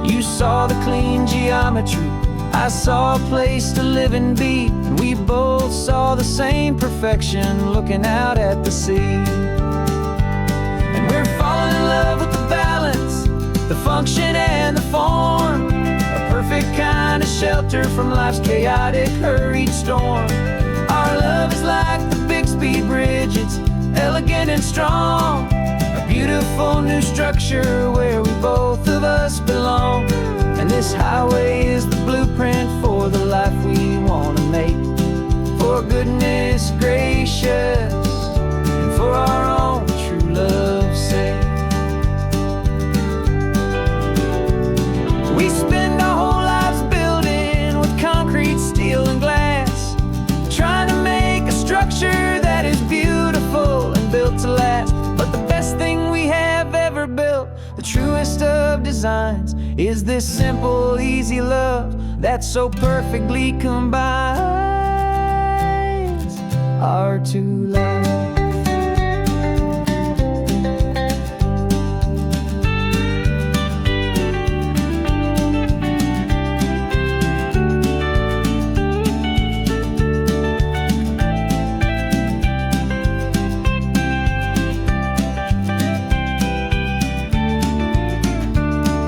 You saw the clean geometry, I saw a place to live and be, and we both saw the same perfection looking out at the sea. And we're falling in love with the balance, the function and the form, a perfect kind of shelter from life's chaotic, hurried storm. Our love is like the Bixby Bridge, it's elegant and strong, a beautiful new structure where we both of us belong. And this highway is the blueprint for the life we want to make. For goodness gracious, and for our own true love's sake. We spend our whole lives building with concrete, steel, and glass, trying to make a structure that is beautiful and built to last. But the best thing we have ever built, the truest of designs, is this simple, easy love that so perfectly combines our two lives.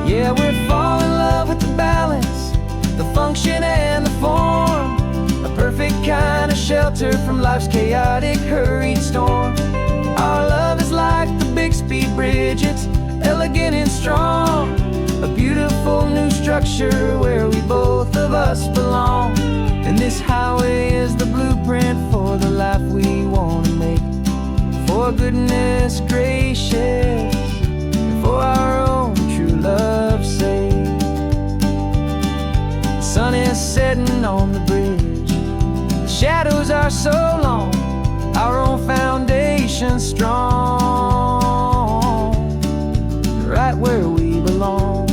Yeah, we're falling in love with the balance, the function and the form, a perfect kind of shelter from life's chaotic, hurried storm. Our love is like the Bixby Bridge, it's elegant and strong, a beautiful new structure where we both of us belong. And this highway is the blueprint for the life we want to make. For goodness gracious, for our own true love's sake. The sun is setting on the bridge, the shadows are so long, our own foundation strong, right where we belong.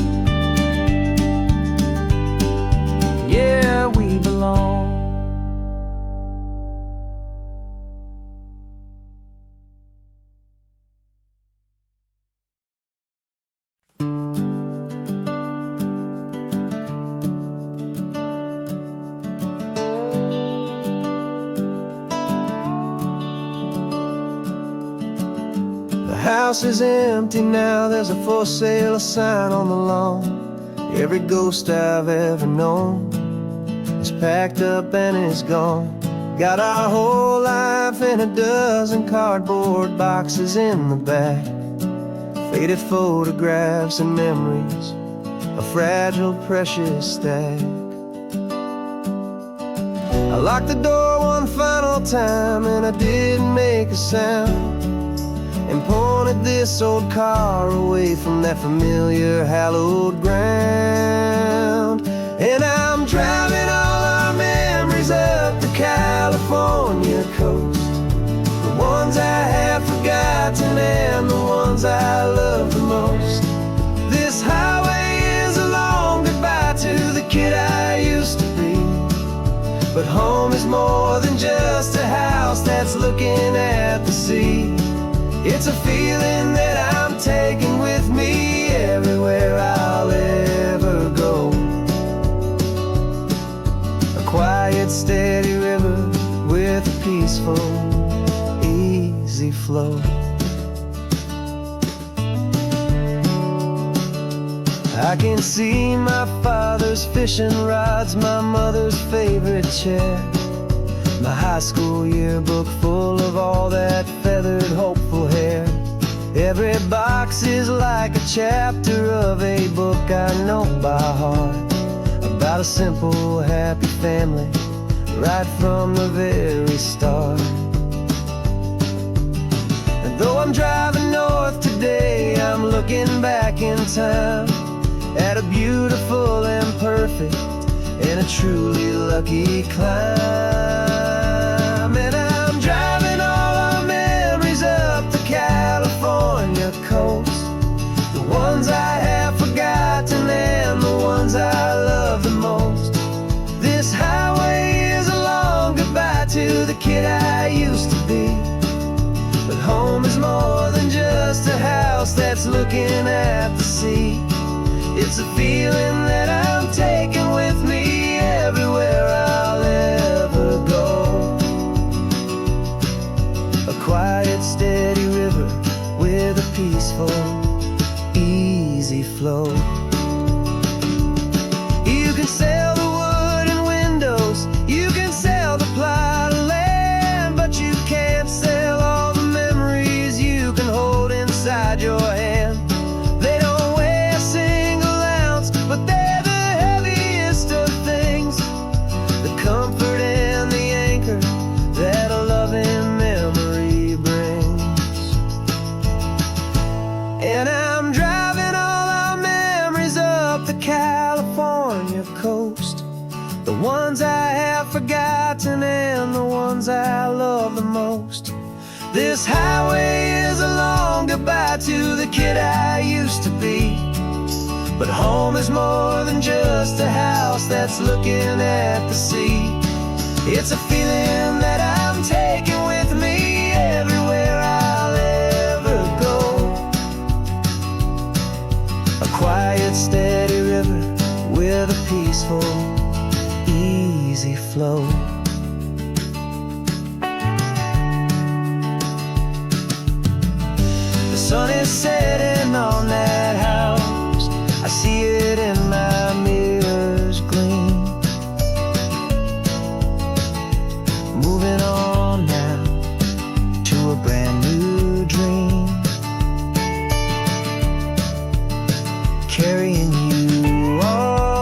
Yeah, we belong. The house is empty now, there's a for sale sign on the lawn. Every ghost I've ever known is packed up and is gone. Got our whole life in a dozen cardboard boxes in the back, faded photographs and memories, a fragile, precious stack. I locked the door one final time and I didn't make a sound, and pointed this old car away from that familiar hallowed ground. And I'm driving all our memories up the California coast, the ones I have forgotten and the ones I love the most. This highway is a long goodbye to the kid I used to be, But home is more than just a house that's looking at the sea. It's a feeling that I'm taking with me everywhere I'll ever go. A quiet, steady river with a peaceful, easy flow. I can see my father's fishing rods, my mother's favorite chair, my high school yearbook full of all that feathered, hopeful hair. Every box is like a chapter of a book I know by heart, about a simple, happy family right from the very start. And though I'm driving north today, I'm looking back in time at a beautiful and perfect and a truly lucky climb. And I'm driving all our memories up the California coast, the ones I have forgotten and the ones I love the most. This highway is a long goodbye to the kid I used to be. But home is more than just a house that's looking at the sea. It's a feeling that I'm taking with me everywhere I'll ever go. A quiet, steady river with a peaceful, easy flow. You can sail the wooden windows, you can sail the plot of land, but you can't sail all the memories you can hold inside your hand. They don't weigh a single ounce, but they're the heaviest of things, the comfort and the anchor that a loving memory brings. And I'm driving all our memories up the California coast, the ones I have forgotten and the ones I love the most. This highway is a long goodbye to the kid I used to be. But home is more than just a house that's looking at the sea. It's a feeling that I'm taking with me everywhere I'll ever go. A quiet, steady river with a peaceful, easy flow. The sun is setting on that house, I see it in my mirror's gleam. Moving on now to a brand new dream, carrying you all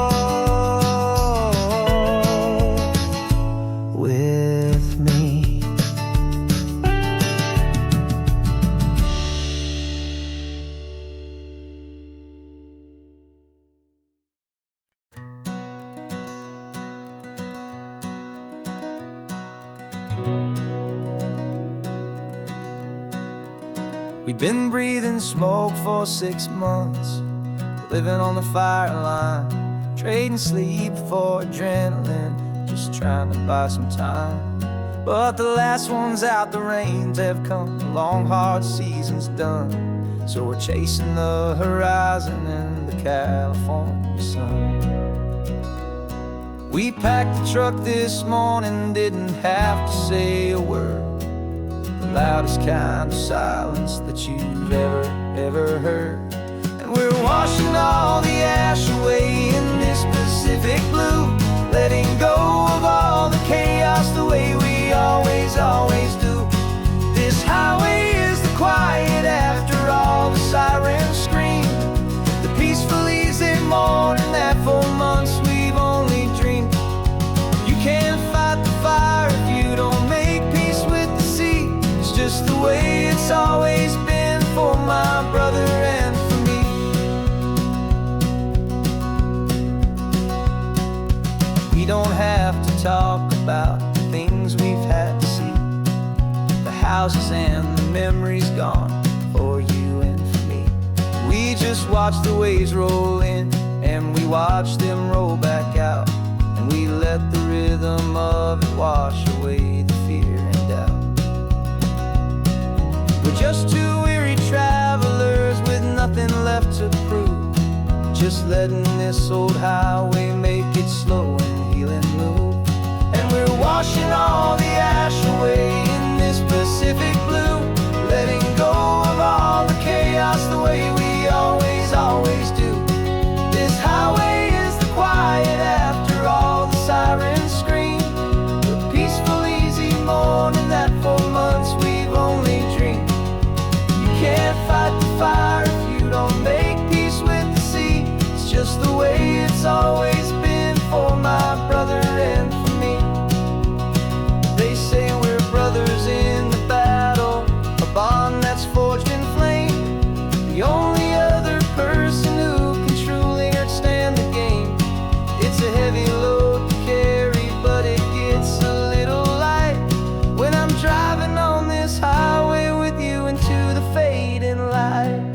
with me. We've been breathing smoke for 6 months, living on the fire line, trading sleep for adrenaline, just trying to buy some time. But the last one's out, the rains have come, the long hard season's done, so we're chasing the horizon in the California sun. We packed the truck this morning, didn't have to say a word, the loudest kind of silence that you've ever heard. And we're washing all the ash away in this Pacific blue, letting go of all the chaos the way we always do. This highway is the quiet after all the sirens scream, the peaceful easy morning that for months we've only dreamed. You can't fight the fire if you don't make peace with the sea. It's just the way it's always been for my brother and for me. We don't have to talk about the things we've had to see, the houses and the memories gone for you and for me. We just watch the waves roll in and we watch them roll back out, and we let the rhythm of just letting this old highway make its slow and healing move. And we're washing all the ash away in this Pacific blue, letting go of all the chaos the way we always, always do. This highway is the quiet after all the sirens scream, the peaceful, easy morning that for months we've only dreamed. You can't fight the fire if you don't make peace with the sea. It's just the way it's always been for my brother and for me. They say we're brothers in the battle, a bond that's forged in flame. The only other person who can truly understand the game. It's a heavy load to carry, but it gets a little light when I'm driving on this highway with you into the fading light.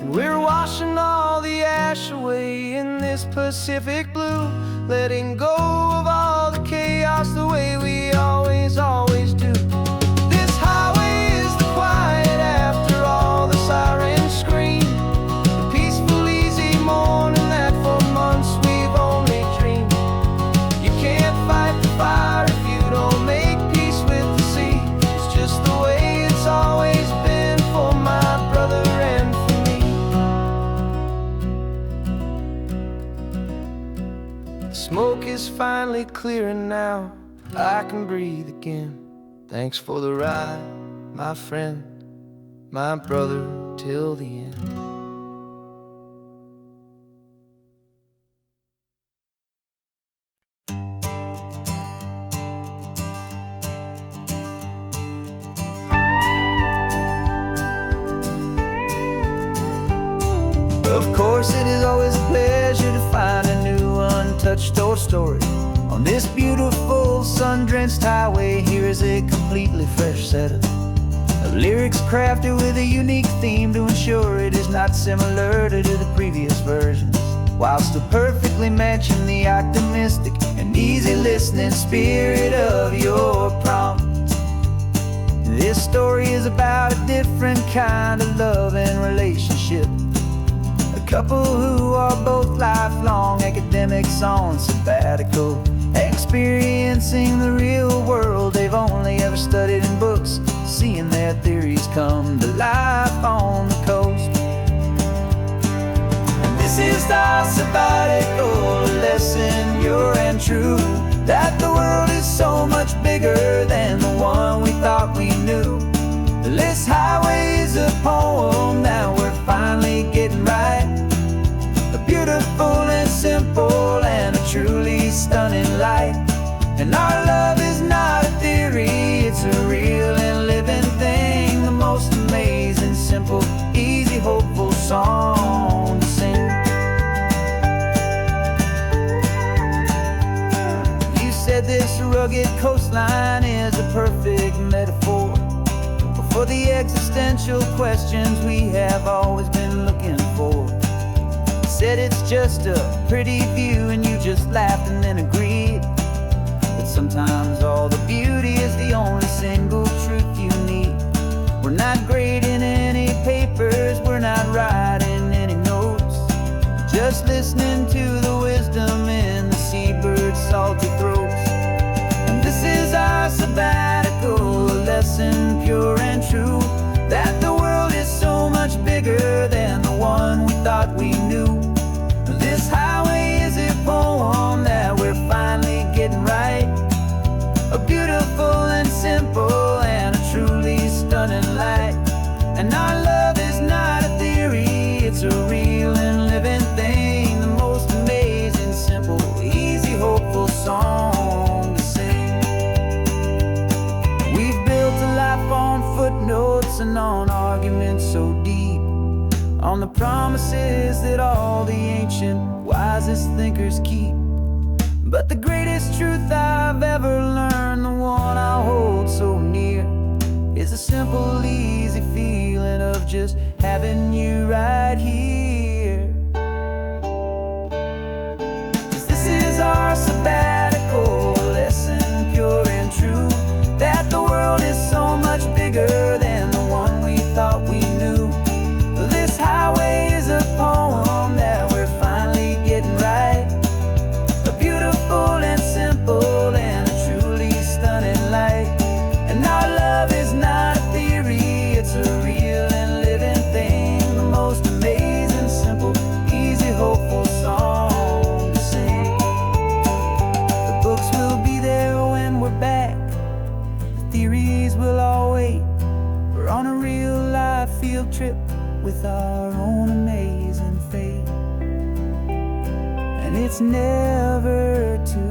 We're washing all the ash away in this Pacific blue, letting go of all the chaos the way we always, always do. This highway is the quiet after all the sirens scream, the peaceful, easy morning that for months we've only dreamed. You can't fight the fire if you don't make peace with the sea. It's just the way it's always been for my brother and for me. Smoke is finally clearing now, I can breathe again. Thanks for the ride, my friend, my brother, till the end. Of course, it is always a pleasure to find a new untouched old story. On this beautiful sun-drenched highway, here is a completely fresh set of lyrics crafted with a unique theme to ensure it is not similar to the previous versions, while still perfectly matching the optimistic and easy listening spirit of your prompt. This story is about a different kind of love and relationship. A couple who are both lifelong academics on sabbatical, experiencing the real world they've only ever studied in books, seeing their theories come to life on the coast. And this is our sabbatical lesson, pure and true, that the world is so much bigger than the one we thought we knew. This highway is a poem that we're finally getting right, a beautiful and simple and a truly stunning light. And our love is not a theory, it's a real and living thing, the most amazing, simple, easy, hopeful song to sing. You said this rugged coastline is a perfect metaphor for the existential questions we have always been looking for. You said it's just a pretty view and you just laughed and then agreed that sometimes all the beauty is the only single truth you need. We're not grading any papers, we're not writing any notes, just listening to the wisdom in the seabird's salty throats. And this is our sabbatical lesson, pure and true, that the world is so much bigger than the one we thought we knew. This highway is a poem that we're finally getting right, a beautiful and simple and a truly stunning light. And our love is not a theory, it's a real and living thing, the most amazing, simple, easy, hopeful song to sing. We've built a life on footnotes and on arguments so deep, on the promises that all the ancient wisest thinkers keep. But the greatest truth I've ever learned, the one I hold so near, is a simple, easy feeling of just having you right here. 'Cause this is our sabbatical lesson, pure and true, field trip with our own amazing fate. And it's never too